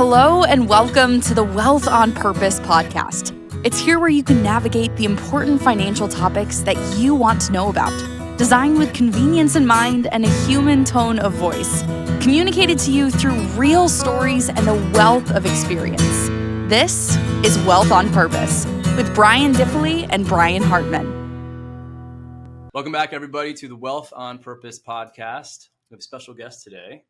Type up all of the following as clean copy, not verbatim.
Hello and welcome to the Wealth on Purpose podcast. It's here where you can navigate the important financial topics that you want to know about, designed with convenience in mind and a human tone of voice, communicated to you through real stories and a wealth of experience. This is Wealth on Purpose with Brian Diffley and Brian Hartman. Welcome back, everybody, to the Wealth on Purpose podcast. We have a special guest today.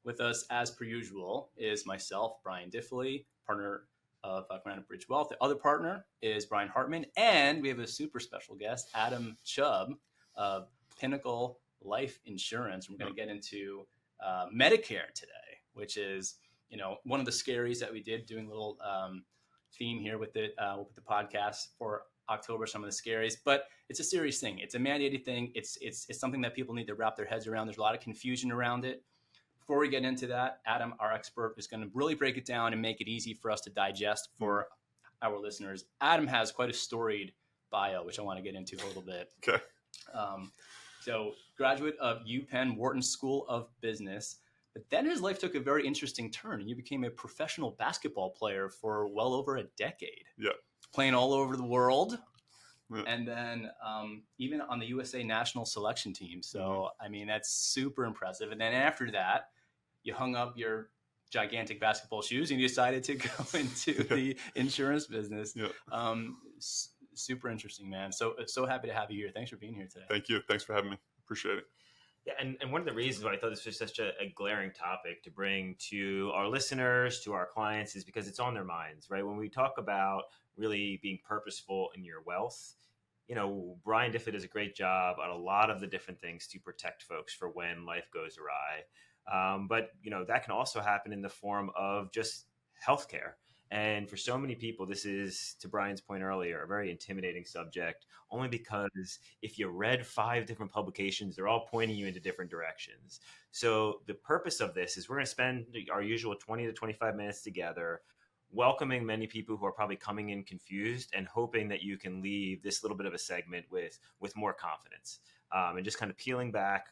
With us, as per usual, is myself, Brian Diffley, partner of Granite Bridge Wealth. The other partner is Brian Hartman, and we have a super special guest, Adam Chubb of Pinnacle Life Insurance. We're going to get into Medicare today, which is, one of the scaries that we did, doing a little theme here with the podcast for October, some of the scaries, but it's a serious thing. It's a mandated thing. It's something that people need to wrap their heads around. There's a lot of confusion around it. Before we get into that, Adam, our expert, is going to really break it down and make it easy for us to digest for our listeners. Adam has quite a storied bio, which I want to get into a little bit. Okay. So graduate of UPenn Wharton School of Business, but then his life took a very interesting turn and you became a professional basketball player for well over a decade. Yeah. Playing Playing all over the world. Yeah. And then even on the USA national selection team. So, I mean, that's super impressive. And then after that, you hung up your gigantic basketball shoes and you decided to go into the insurance business. Yeah. Super interesting, man. So happy to have you here. Thanks for being here today. Thank you. Thanks for having me. Appreciate it. Yeah, and one of the reasons why I thought this was such a glaring topic to bring to our listeners, to our clients, is because it's on their minds, right? When we talk about really being purposeful in your wealth, Brian Diffley does a great job on a lot of the different things to protect folks for when life goes awry. But that can also happen in the form of just healthcare. And for so many people, this is, to Brian's point earlier, a very intimidating subject, only because if you read 5 different publications, they're all pointing you into different directions. So the purpose of this is we're going to spend our usual 20 to 25 minutes together, welcoming many people who are probably coming in confused and hoping that you can leave this little bit of a segment with more confidence, and just kind of peeling back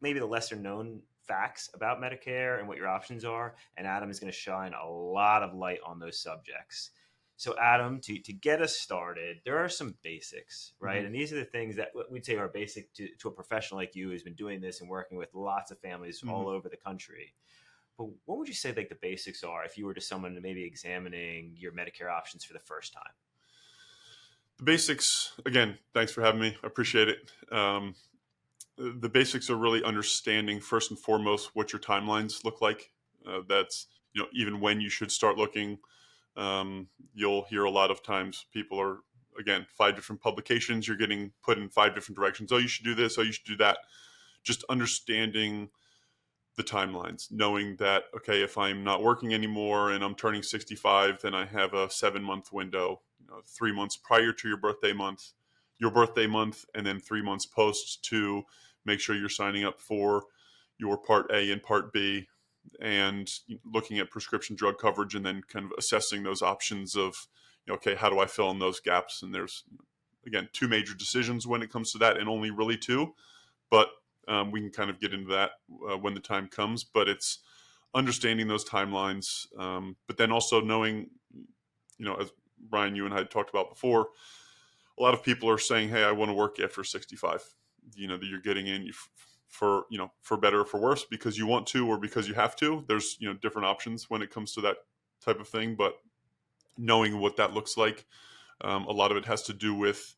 maybe the lesser known facts about Medicare and what your options are. And Adam is going to shine a lot of light on those subjects. So Adam, to get us started, there are some basics, right? Mm-hmm. And these are the things that we'd say are basic to a professional like you who's been doing this and working with lots of families all over the country. But what would you say the basics are if you were to someone maybe examining your Medicare options for the first time? The basics, again, thanks for having me. I appreciate it. The basics are really understanding, first and foremost, what your timelines look like. That's, even when you should start looking. You'll hear a lot of times people are, again, 5 different publications. You're getting put in 5 different directions. Oh, you should do this. Oh, you should do that. Just understanding the timelines, knowing that, okay, if I'm not working anymore and I'm turning 65, then I have a 7-month window, 3 months prior to your birthday month, and then 3 months post to make sure you're signing up for your Part A and Part B, and looking at prescription drug coverage, and then kind of assessing those options of, okay, how do I fill in those gaps? And there's, again, 2 major decisions when it comes to that, and only really 2, but we can kind of get into that when the time comes. But it's understanding those timelines, but then also knowing, as Brian, you and I had talked about before, a lot of people are saying, hey, I want to work after 65, that you're getting in for better or for worse, because you want to or because you have to. There's, different options when it comes to that type of thing, but knowing what that looks like, a lot of it has to do with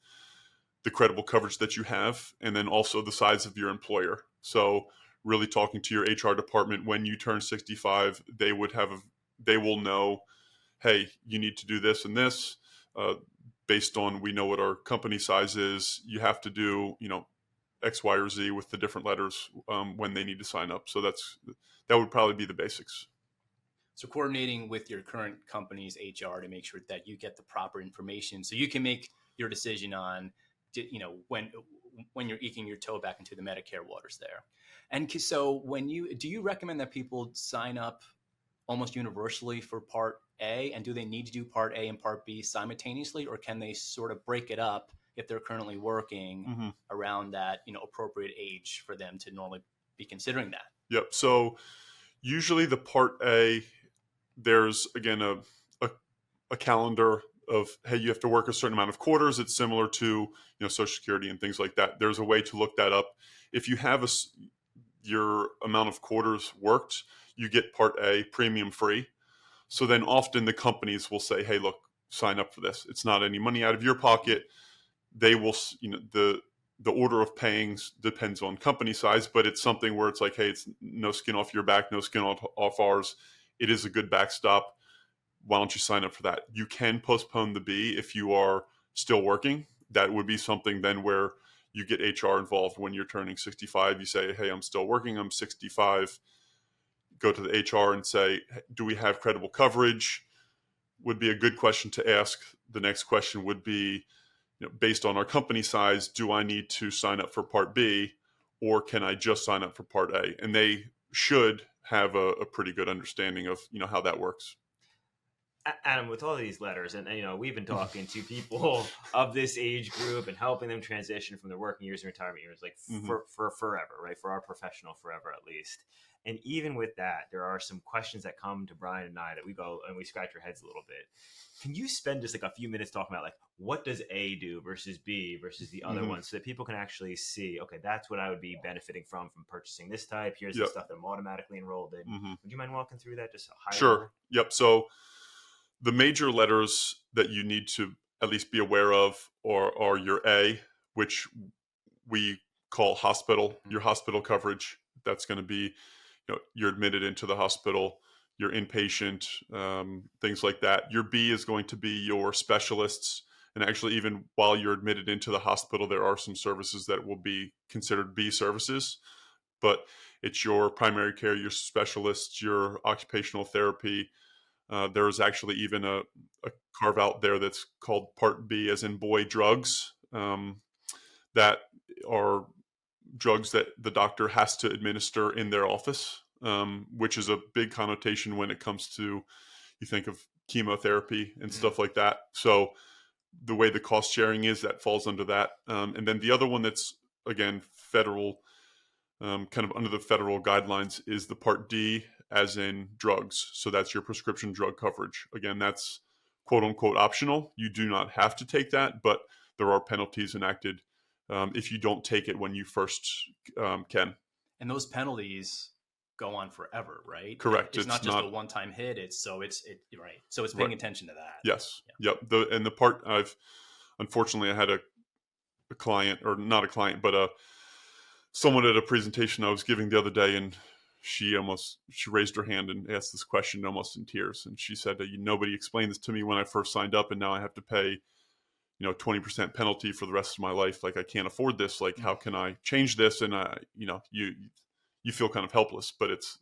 the credible coverage that you have, and then also the size of your employer. So really talking to your HR department when you turn 65, they will know, hey, you need to do this and this, based on, we know what our company size is. You have to do, X, Y, or Z with the different letters when they need to sign up. So that would probably be the basics. So coordinating with your current company's HR to make sure that you get the proper information so you can make your decision on, when you're eking your toe back into the Medicare waters there. And so do you recommend that people sign up almost universally for Part A? And do they need to do Part A and Part B simultaneously, or can they sort of break it up if they're currently working around that, appropriate age for them to normally be considering that? Yep. So usually the Part A there's, again, a calendar of, hey, you have to work a certain amount of quarters. It's similar to, Social Security and things like that. There's a way to look that up. If you have your amount of quarters worked, you get Part A premium free. So then often the companies will say, hey, look, sign up for this. It's not any money out of your pocket. They will, the order of paying depends on company size, but it's something where it's like, hey, it's no skin off your back, no skin off ours. It is a good backstop. Why don't you sign up for that? You can postpone the B if you are still working. That would be something then where you get HR involved when you're turning 65. You say, hey, I'm still working. I'm 65. Go to the HR and say, do we have credible coverage? Would be a good question to ask. The next question would be, based on our company size, do I need to sign up for Part B, or can I just sign up for Part A? And they should have a pretty good understanding of, how that works. Adam, with all these letters, and we've been talking to people of this age group and helping them transition from their working years and retirement years, like for forever, right? For our professional forever, at least. And even with that, there are some questions that come to Brian and I that we go and we scratch our heads a little bit. Can you spend just like a few minutes talking about, like, what does A do versus B versus the other one, so that people can actually see, okay, that's what I would be benefiting from purchasing this type. Here's the stuff that I'm automatically enrolled in. Would you mind walking through that just high Sure. level? Yep. So the major letters that you need to at least be aware of are your A, which we call hospital, your hospital coverage. That's going to be, you're admitted into the hospital, you're inpatient, things like that. Your B is going to be your specialists. And actually, even while you're admitted into the hospital, there are some services that will be considered B services. But it's your primary care, your specialists, your occupational therapy. There is actually even a carve out there that's called Part B, as in boy drugs, that are drugs that the doctor has to administer in their office, which is a big connotation when it comes to, you think of chemotherapy and stuff like that. So the way the cost sharing is, that falls under that. And then the other one that's, again, federal, kind of under the federal guidelines, is the Part D, as in drugs. So that's your prescription drug coverage. Again, that's quote unquote optional. You do not have to take that, but there are penalties enacted if you don't take it when you first can. And those penalties go on forever, right? Correct. It's not just a one-time hit. It's right. So it's paying attention to that. Yes. Yeah. Yep. The part unfortunately, I had a client, or not a client, but someone at a presentation I was giving the other day, and she raised her hand and asked this question almost in tears. And she said, nobody explained this to me when I first signed up, and now I have to pay, 20% penalty for the rest of my life. Like, I can't afford this. Like, how can I change this? And you feel kind of helpless, but it's,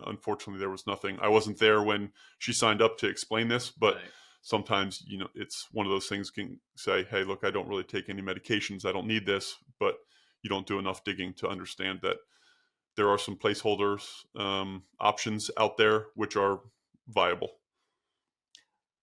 unfortunately there was nothing. I wasn't there when she signed up to explain this, but right. Sometimes, it's one of those things, can say, hey, look, I don't really take any medications. I don't need this, but you don't do enough digging to understand that there are some placeholders, options out there which are viable.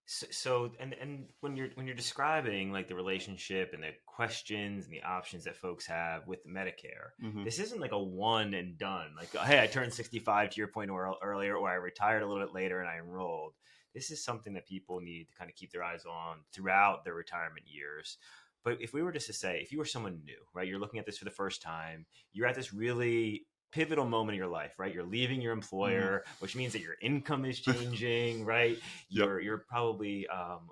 So and when you're describing like the relationship and the questions and the options that folks have with Medicare, this isn't like a one and done. Like, hey, I turned 65 to your point earlier, or I retired a little bit later and I enrolled. This is something that people need to kind of keep their eyes on throughout their retirement years. But if we were just to say, if you were someone new, right, you're looking at this for the first time, you're at this really pivotal moment in your life, right? You're leaving your employer, which means that your income is changing, right? You're probably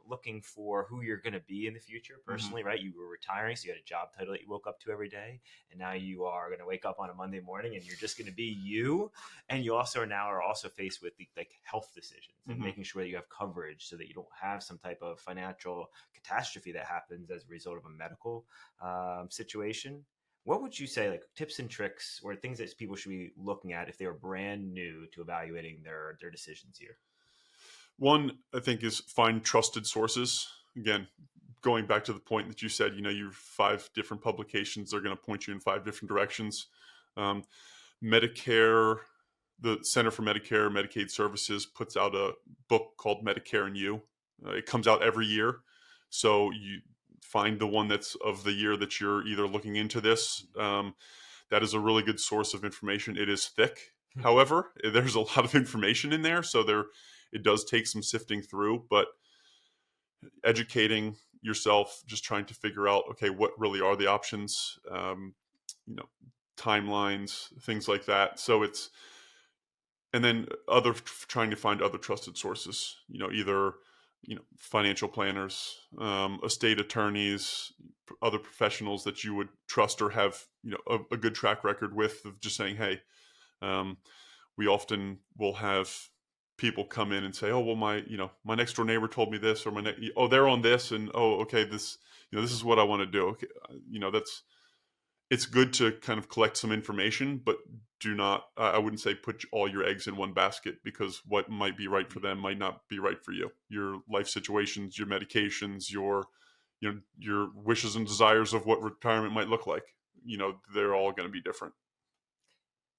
looking for who you're going to be in the future personally, right? You were retiring, so you had a job title that you woke up to every day, and now you are going to wake up on a Monday morning and you're just going to be you. And you also are also faced with the health decisions and making sure that you have coverage so that you don't have some type of financial catastrophe that happens as a result of a medical situation. What would you say, like tips and tricks or things that people should be looking at if they were brand new to evaluating their decisions here? One, I think, is find trusted sources. Again, going back to the point that you said, your 5 different publications, they're going to point you in 5 different directions. Medicare, the Center for Medicare and Medicaid Services puts out a book called Medicare and You. It comes out every year. So you find the one that's of the year that you're either looking into this. That is a really good source of information. It is thick. However, there's a lot of information in there. So it does take some sifting through, but educating yourself, just trying to figure out, okay, what really are the options, timelines, things like that. So and then trying to find other trusted sources, either, financial planners, estate attorneys, other professionals that you would trust or have, a good track record with, of just saying, hey, we often will have people come in and say, oh, well, my next door neighbor told me this, or they're on this, and okay, this is what I want to do. Okay, it's good to kind of collect some information, but do not, I wouldn't say put all your eggs in one basket, because what might be right for them might not be right for you. Your life situations, your medications, your wishes and desires of what retirement might look like, they're all going to be different.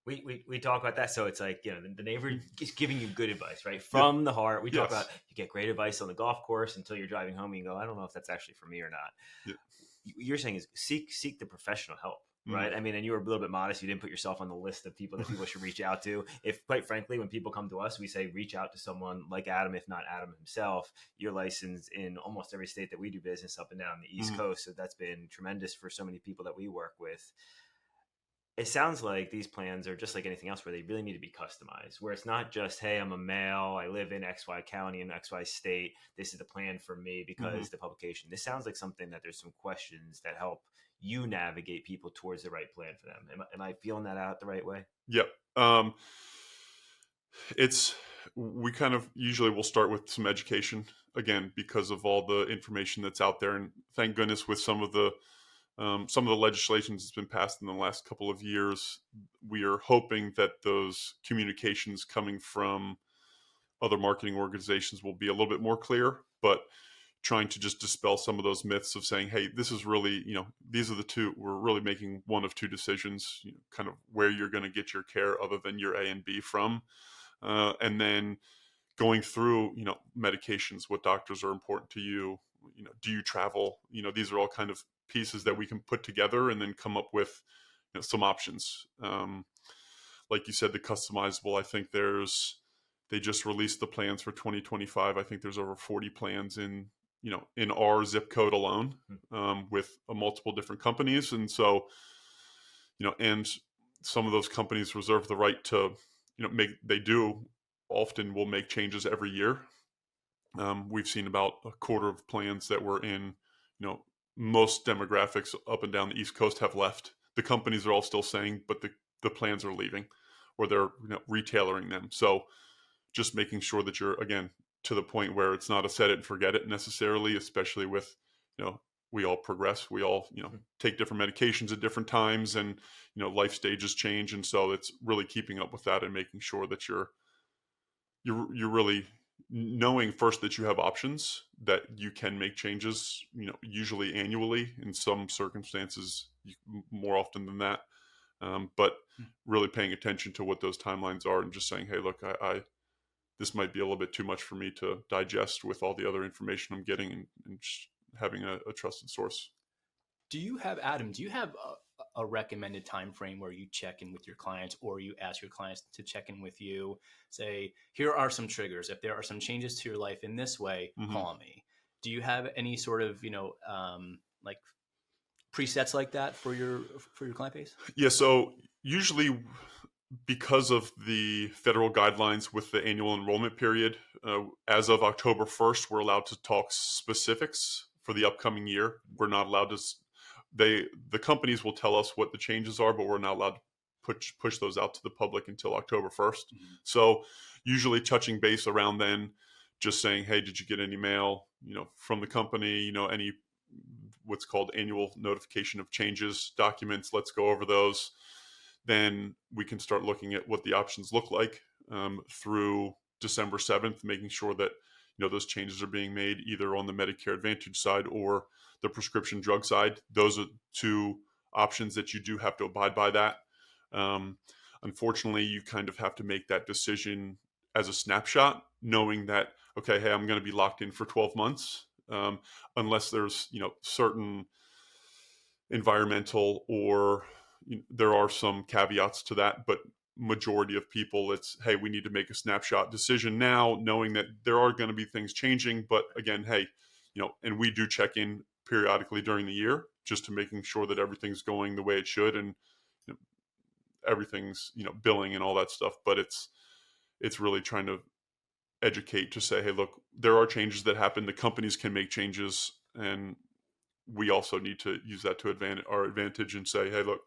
We talk about that. So it's like, the neighbor is giving you good advice, right? From the heart. We talk about, you get great advice on the golf course until you're driving home and you go, I don't know if that's actually for me or not. Yeah. You're saying is seek the professional help, right? I mean, and you were a little bit modest. You didn't put yourself on the list of people that people should reach out to. If, quite frankly, when people come to us, we say, reach out to someone like Adam, if not Adam himself. You're licensed in almost every state that we do business up and down the East Coast. So that's been tremendous for so many people that we work with. It sounds like these plans are just like anything else, where they really need to be customized, where it's not just, hey, I'm a male, I live in XY county in XY state, this is the plan for me because the publication. This sounds like something that there's some questions that help you navigate people towards the right plan for them. Am I feeling that out the right way? Yep. We kind of usually will start with some education, again, because of all the information that's out there. And thank goodness, with some of the legislation that's been passed in the last couple of years, we are hoping that those communications coming from other marketing organizations will be a little bit more clear, but trying to just dispel some of those myths of saying, hey, this is really, these are the two, we're really making one of two decisions, kind of where you're going to get your care other than your A and B from. And then going through, medications, what doctors are important to you, do you travel? These are all kind of pieces that we can put together and then come up with some options. Like you said, the customizable, I think they just released the plans for 2025. I think there's over 40 plans in our zip code alone, with multiple different companies. And so, and some of those companies reserve the right to, often will make changes every year. We've seen about a quarter of plans that were in, most demographics up and down the East Coast have left. The companies are all still saying, but the plans are leaving, or they're retailering them. So just making sure that you're, again, to the point where it's not a set it and forget it necessarily, especially with, we all progress. We all, take different medications at different times, and, life stages change. And so it's really keeping up with that and making sure that you're really knowing first that you have options, that you can make changes, usually annually, in some circumstances more often than that. But really paying attention to what those timelines are, and just saying, hey, look, this might be a little bit too much for me to digest with all the other information I'm getting, and just having a trusted source. Adam, do you have a recommended time frame where you check in with your clients, or you ask your clients to check in with you? Say, here are some triggers. If there are some changes to your life in this way, call me. Do you have any sort of, like presets like that for your client base? Yeah. So usually, because of the federal guidelines with the annual enrollment period, as of October 1st, we're allowed to talk specifics for the upcoming year. We're not allowed to. The companies will tell us what the changes are, but we're not allowed to push those out to the public until October 1st. So usually touching base around then, just saying, hey, did you get any mail, from the company, any what's called annual notification of changes documents. Let's go over those. Then we can start looking at what the options look like through December 7th, making sure that those changes are being made either on the Medicare Advantage side or the prescription drug side. Those are two options that you do have to abide by that. Unfortunately, you kind of have to make that decision as a snapshot, knowing that, okay, hey, I'm going to be locked in for 12 months, unless there's, certain environmental or there are some caveats to that, but majority of people, it's, hey, we need to make a snapshot decision now, knowing that there are going to be things changing. But again, hey, and we do check in periodically during the year just to making sure that everything's going the way it should, and everything's, billing and all that stuff. But it's really trying to educate to say, hey, look, there are changes that happen. The companies can make changes, and we also need to use that to our advantage and say, hey, look,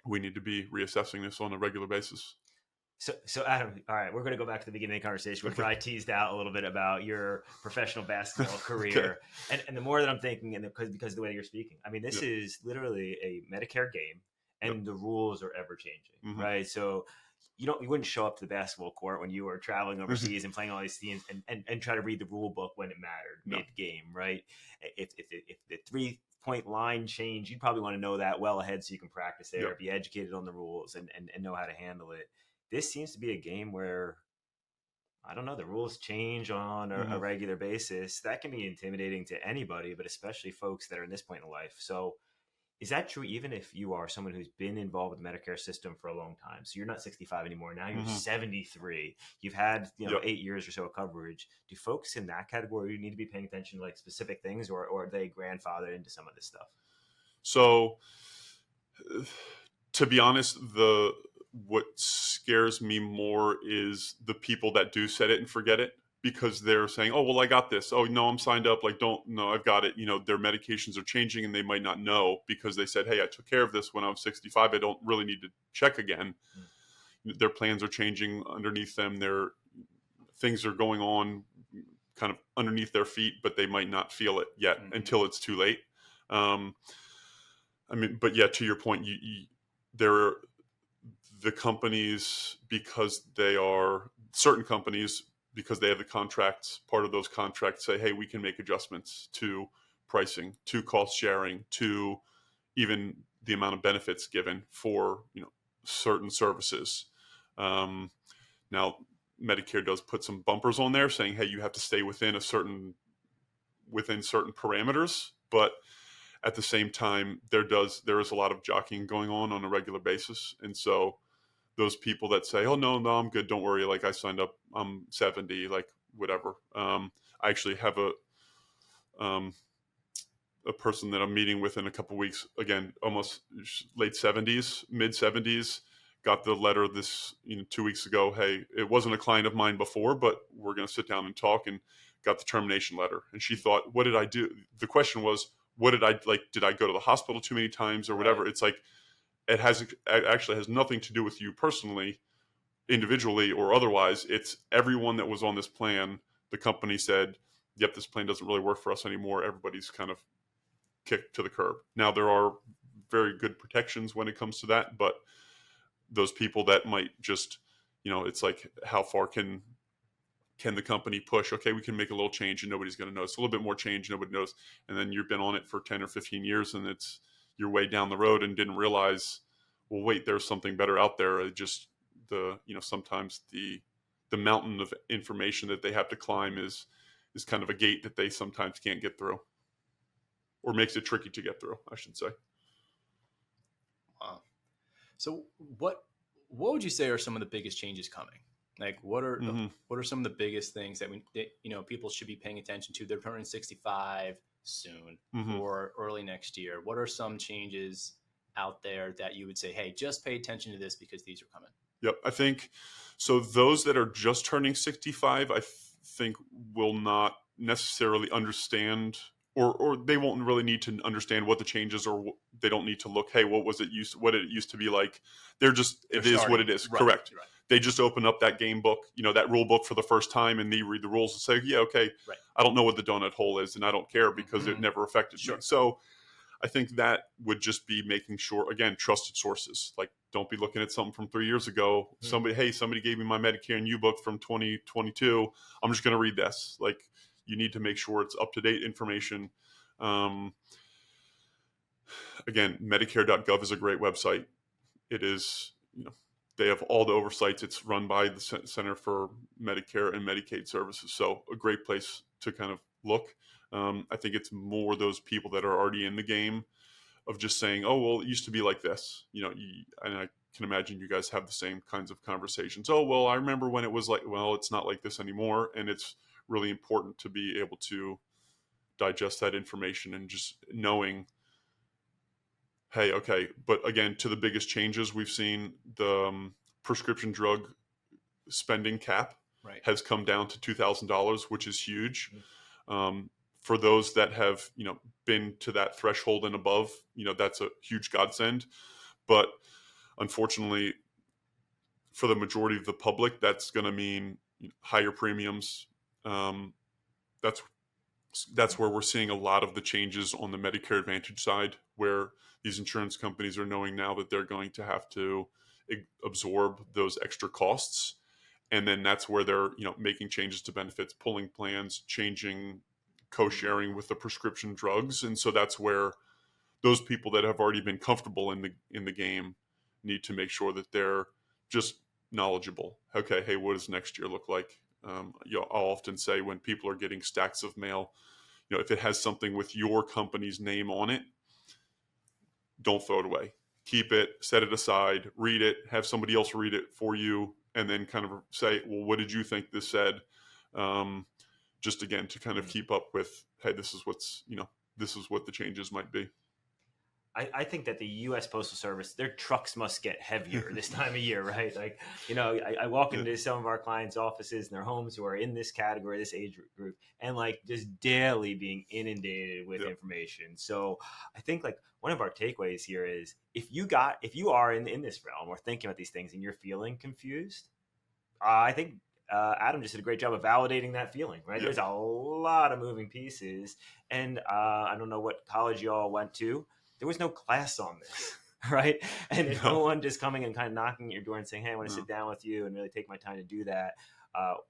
we need to be reassessing this on a regular basis. So Adam, all right, we're going to go back to the beginning of the conversation where I teased out a little bit about your professional basketball career. Okay. And the more that I'm thinking, and because of the way you're speaking, I mean, this is literally a Medicare game, and the rules are ever changing, right? So you wouldn't show up to the basketball court when you were traveling overseas and playing all these teams and try to read the rule book when it mattered mid-game, right? If the 3-point line change, you'd probably want to know that well ahead so you can practice there, be educated on the rules, and know how to handle it. This seems to be a game where, I don't know, the rules change on a regular basis. That can be intimidating to anybody, but especially folks that are in this point in life. So is that true even if you are someone who's been involved with the Medicare system for a long time? So you're not 65 anymore. Now you're 73. You've had 8 years or so of coverage. Do folks in that category need to be paying attention to like specific things, or are they grandfathered into some of this stuff? So to be honest, what scares me more is the people that do set it and forget it, because they're saying, oh, well, I got this. Oh, no, I'm signed up. Like, no, I've got it. Their medications are changing and they might not know because they said, hey, I took care of this when I was 65. I don't really need to check again. Their plans are changing underneath them. Things are going on kind of underneath their feet, but they might not feel it yet until it's too late. But yeah, to your point, the companies, because they are certain companies, because they have the contracts, part of those contracts say, hey, we can make adjustments to pricing, to cost sharing, to even the amount of benefits given for, certain services. Now, Medicare does put some bumpers on there saying, hey, you have to stay within certain parameters. But at the same time, there is a lot of jockeying going on a regular basis. And so those people that say, oh, no, I'm good, don't worry, like I signed up, I'm 70, like whatever. I actually have a person that I'm meeting with in a couple of weeks, again, almost late 70s, mid 70s, got the letter this 2 weeks ago. Hey, it wasn't a client of mine before, but we're going to sit down and talk, and got the termination letter. And she thought, what did I do? The question was, what did I, like, did I go to the hospital too many times or whatever? Right. It's like, it actually has nothing to do with you personally, individually or otherwise. It's everyone that was on this plan. The company said, yep, this plan doesn't really work for us anymore. Everybody's kind of kicked to the curb. Now, there are very good protections when it comes to that, but those people that might just, it's like, how far can the company push? Okay, we can make a little change and nobody's going to notice. A little bit more change, nobody knows. And then you've been on it for 10 or 15 years and you're way down the road and didn't realize, well, wait, there's something better out there. Sometimes the mountain of information that they have to climb is kind of a gate that they sometimes can't get through, or makes it tricky to get through, I should say. Wow. So what would you say are some of the biggest changes coming? Like, what are some of the biggest things that people should be paying attention to? They're turning 65 soon or early next year. What are some changes out there that you would say, hey, just pay attention to this because these are coming? Yep. I think so. Those that are just turning 65, I think will not necessarily understand, or they won't really need to understand what the changes, or they don't need to look, hey, what it used to be like. It is what it is. Right. Correct. Right. They just open up that game book, that rule book for the first time, and they read the rules and say, yeah, okay, right. I don't know what the donut hole is, and I don't care because it never affected me. So I think that would just be making sure, again, trusted sources. Like, don't be looking at something from 3 years ago. Somebody gave me my Medicare and U book from 2022. I'm just going to read this. Like, you need to make sure it's up-to-date information. Again, Medicare.gov is a great website. It is, they have all the oversights. It's run by the Center for Medicare and Medicaid Services. So a great place to kind of look. I think it's more those people that are already in the game of just saying, oh, well, it used to be like this, and I can imagine you guys have the same kinds of conversations. Oh, well, I remember when it was like, well, it's not like this anymore. And it's really important to be able to digest that information and just knowing, hey, okay. But again, to the biggest changes we've seen, the prescription drug spending cap has come down to $2,000, which is huge. For those that have, been to that threshold and above, that's a huge godsend. But unfortunately, for the majority of the public, that's going to mean higher premiums. That's where we're seeing a lot of the changes on the Medicare Advantage side, where these insurance companies are knowing now that they're going to have to absorb those extra costs. And then that's where they're, making changes to benefits, pulling plans, changing co-sharing with the prescription drugs. And so that's where those people that have already been comfortable in the game need to make sure that they're just knowledgeable. Okay, hey, what does next year look like? I'll often say when people are getting stacks of mail, if it has something with your company's name on it, don't throw it away. Keep it, set it aside, read it, have somebody else read it for you, and then kind of say, well, what did you think this said? Just again, to kind of keep up with, hey, this is what the changes might be. I think that the U.S. Postal Service, their trucks must get heavier this time of year, right? Like, I walk into some of our clients' offices and their homes who are in this category, this age group, and like just daily being inundated with information. So I think like one of our takeaways here is if you are in this realm or thinking about these things and you're feeling confused, I think Adam just did a great job of validating that feeling, right? There's a lot of moving pieces. And I don't know what college you all went to. There was no class on this, right? And it's no one just coming and kind of knocking at your door and saying, hey, I want to sit down with you and really take my time to do that,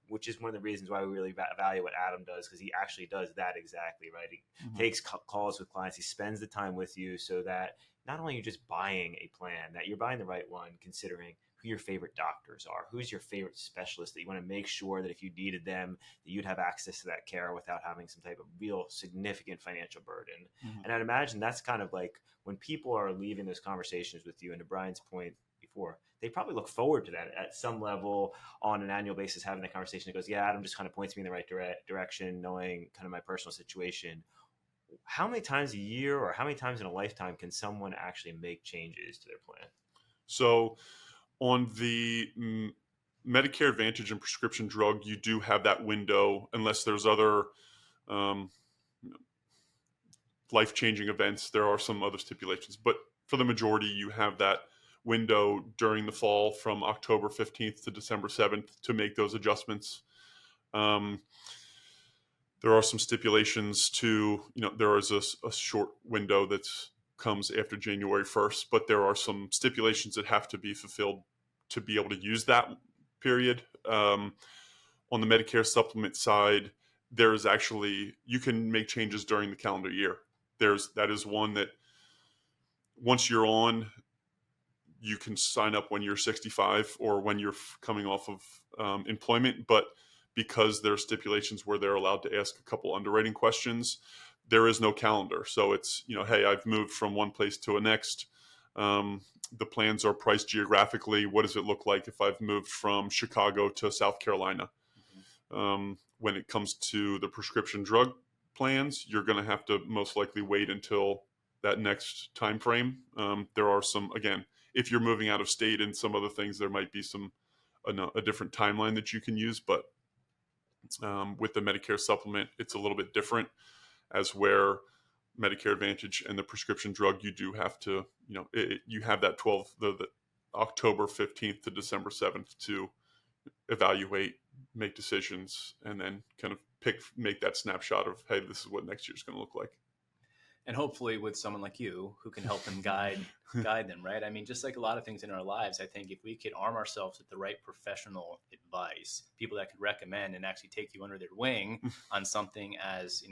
which is one of the reasons why we really value what Adam does, because he actually does that exactly, right? He takes calls with clients. He spends the time with you so that not only are you just buying a plan, that you're buying the right one, considering who your favorite doctors are, who's your favorite specialist that you want to make sure that if you needed them, that you'd have access to that care without having some type of real significant financial burden. And I'd imagine that's kind of like when people are leaving those conversations with you, and to Brian's point before, they probably look forward to that at some level on an annual basis, having that conversation that goes, yeah, Adam just kind of points me in the right direction, knowing kind of my personal situation. How many times a year or how many times in a lifetime can someone actually make changes to their plan? So on the Medicare Advantage and prescription drug, you do have that window, unless there's other life-changing events. There are some other stipulations, but for the majority, you have that window during the fall from October 15th to December 7th to make those adjustments. There are some stipulations to, there is a short window that's comes after January 1st, but there are some stipulations that have to be fulfilled to be able to use that period. On the Medicare supplement side, there is actually, you can make changes during the calendar year. That is one that once you're on, you can sign up when you're 65 or when you're coming off of employment, but because there are stipulations where they're allowed to ask a couple underwriting questions, there is no calendar. So it's, hey, I've moved from one place to a next. The plans are priced geographically. What does it look like if I've moved from Chicago to South Carolina? When it comes to the prescription drug plans, you're going to have to most likely wait until that next time frame. There are some, again, if you're moving out of state and some other things, there might be a different timeline that you can use. But with the Medicare supplement, it's a little bit different, as where Medicare Advantage and the prescription drug, you do have to, you have that the October 15th to December 7th to evaluate, make decisions, and then kind of make that snapshot of, hey, this is what next year's going to look like. And hopefully with someone like you who can help them guide them, right? I mean, just like a lot of things in our lives, I think if we could arm ourselves with the right professional advice, people that could recommend and actually take you under their wing on something as,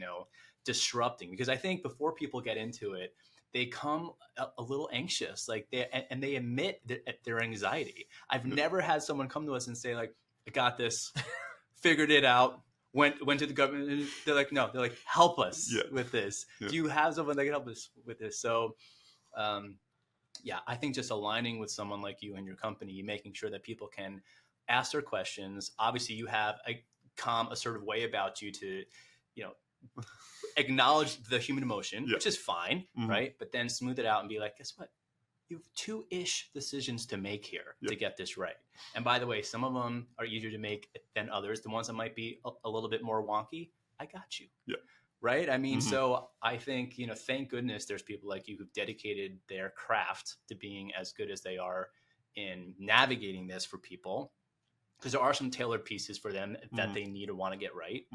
disrupting. Because I think before people get into it, they come a little anxious, like they admit their anxiety. I've never had someone come to us and say like, I got this, figured it out. Went to the government and they're like, no, they're like, help us with this. Yeah. Do you have someone that can help us with this? So yeah, I think just aligning with someone like you and your company, making sure that people can ask their questions. Obviously, you have a calm, assertive way about you to, acknowledge the human emotion, which is fine, right? But then smooth it out and be like, guess what? You have 2-ish decisions to make here to get this right. And by the way, some of them are easier to make than others. The ones that might be a little bit more wonky, I got you. Yeah. Right. I mean, so I think, thank goodness there's people like you who've dedicated their craft to being as good as they are in navigating this for people. Because there are some tailored pieces for them that they need or want to get right.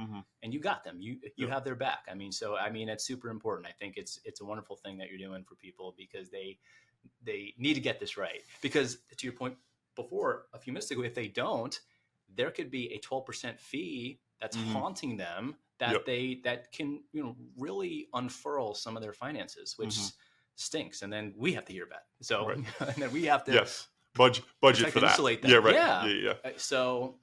And you got them. You have their back. I mean, so, it's super important. I think it's a wonderful thing that you're doing for people because they need to get this right. Because to your point before, a few minutes ago, if they don't, there could be a 12% fee that's haunting them that can, really unfurl some of their finances, which stinks. And then we have to hear about it. So and then we have to budget for that. Yeah, right. Yeah. So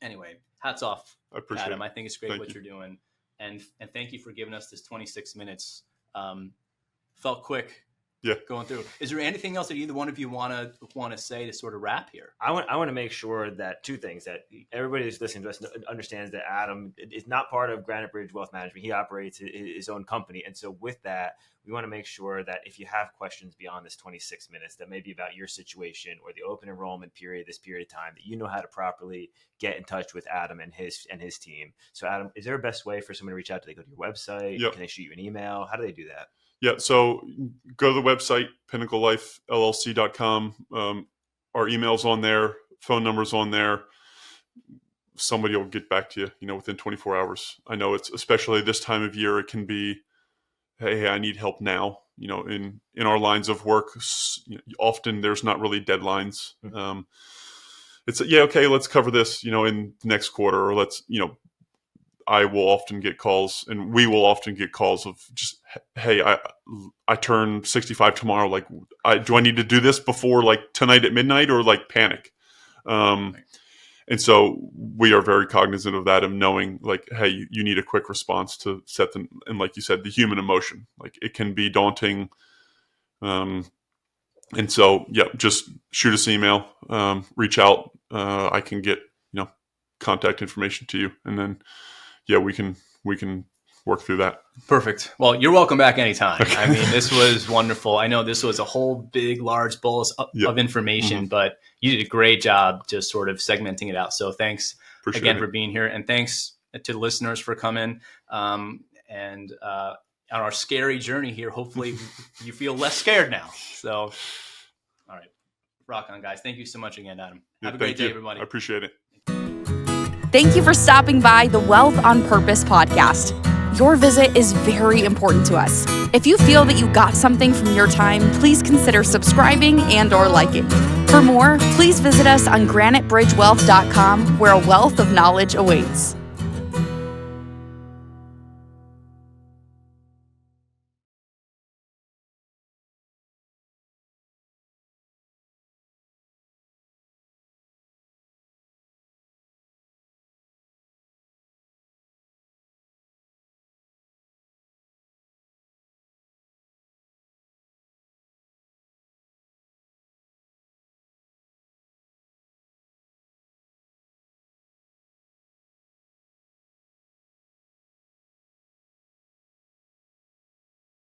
anyway, hats off, I appreciate Adam. it. I think it's great Thank what you. you're doing. And thank you for giving us this 26 minutes. Felt quick. Yeah. Going through. Is there anything else that either one of you want to say to sort of wrap here? I want to make sure that two things, that everybody who's listening to us understands that Adam is not part of Granite Bridge Wealth Management. He operates his own company. And so with that, we want to make sure that if you have questions beyond this 26 minutes that may be about your situation or the open enrollment period, this period of time, that you know how to properly get in touch with Adam and his team. So Adam, is there a best way for someone to reach out? Do they go to your website? Yep. Can they shoot you an email? How do they do that? Yeah, so go to the website, pinnaclelifellc.com. Our email's on there, phone number's on there. Somebody will get back to you, within 24 hours. I know it's, especially this time of year, it can be, hey, I need help now. In our lines of work, often there's not really deadlines. It's, okay, let's cover this, in the next quarter, or let's, I will often get calls, and we will often get calls of just, hey, I turn 65 tomorrow. Like, do I need to do this before like tonight at midnight, or like panic? And so we are very cognizant of that, of knowing like, hey, you need a quick response to set them. And like you said, the human emotion, like it can be daunting. And so, just shoot us an email, reach out. I can get, contact information to you, and then, we can work through that. Perfect. Well, you're welcome back anytime. Okay. I mean, this was wonderful. I know this was a whole big, large bolus of information, but you did a great job just sort of segmenting it out. So thanks again for being here. And thanks to the listeners for coming. And on our scary journey here, hopefully you feel less scared now. So, all right. Rock on, guys. Thank you so much again, Adam. Have a great day, everybody. I appreciate it. Thank you for stopping by the Wealth on Purpose podcast. Your visit is very important to us. If you feel that you got something from your time, please consider subscribing and/or liking. For more, please visit us on granitebridgewealth.com, where a wealth of knowledge awaits.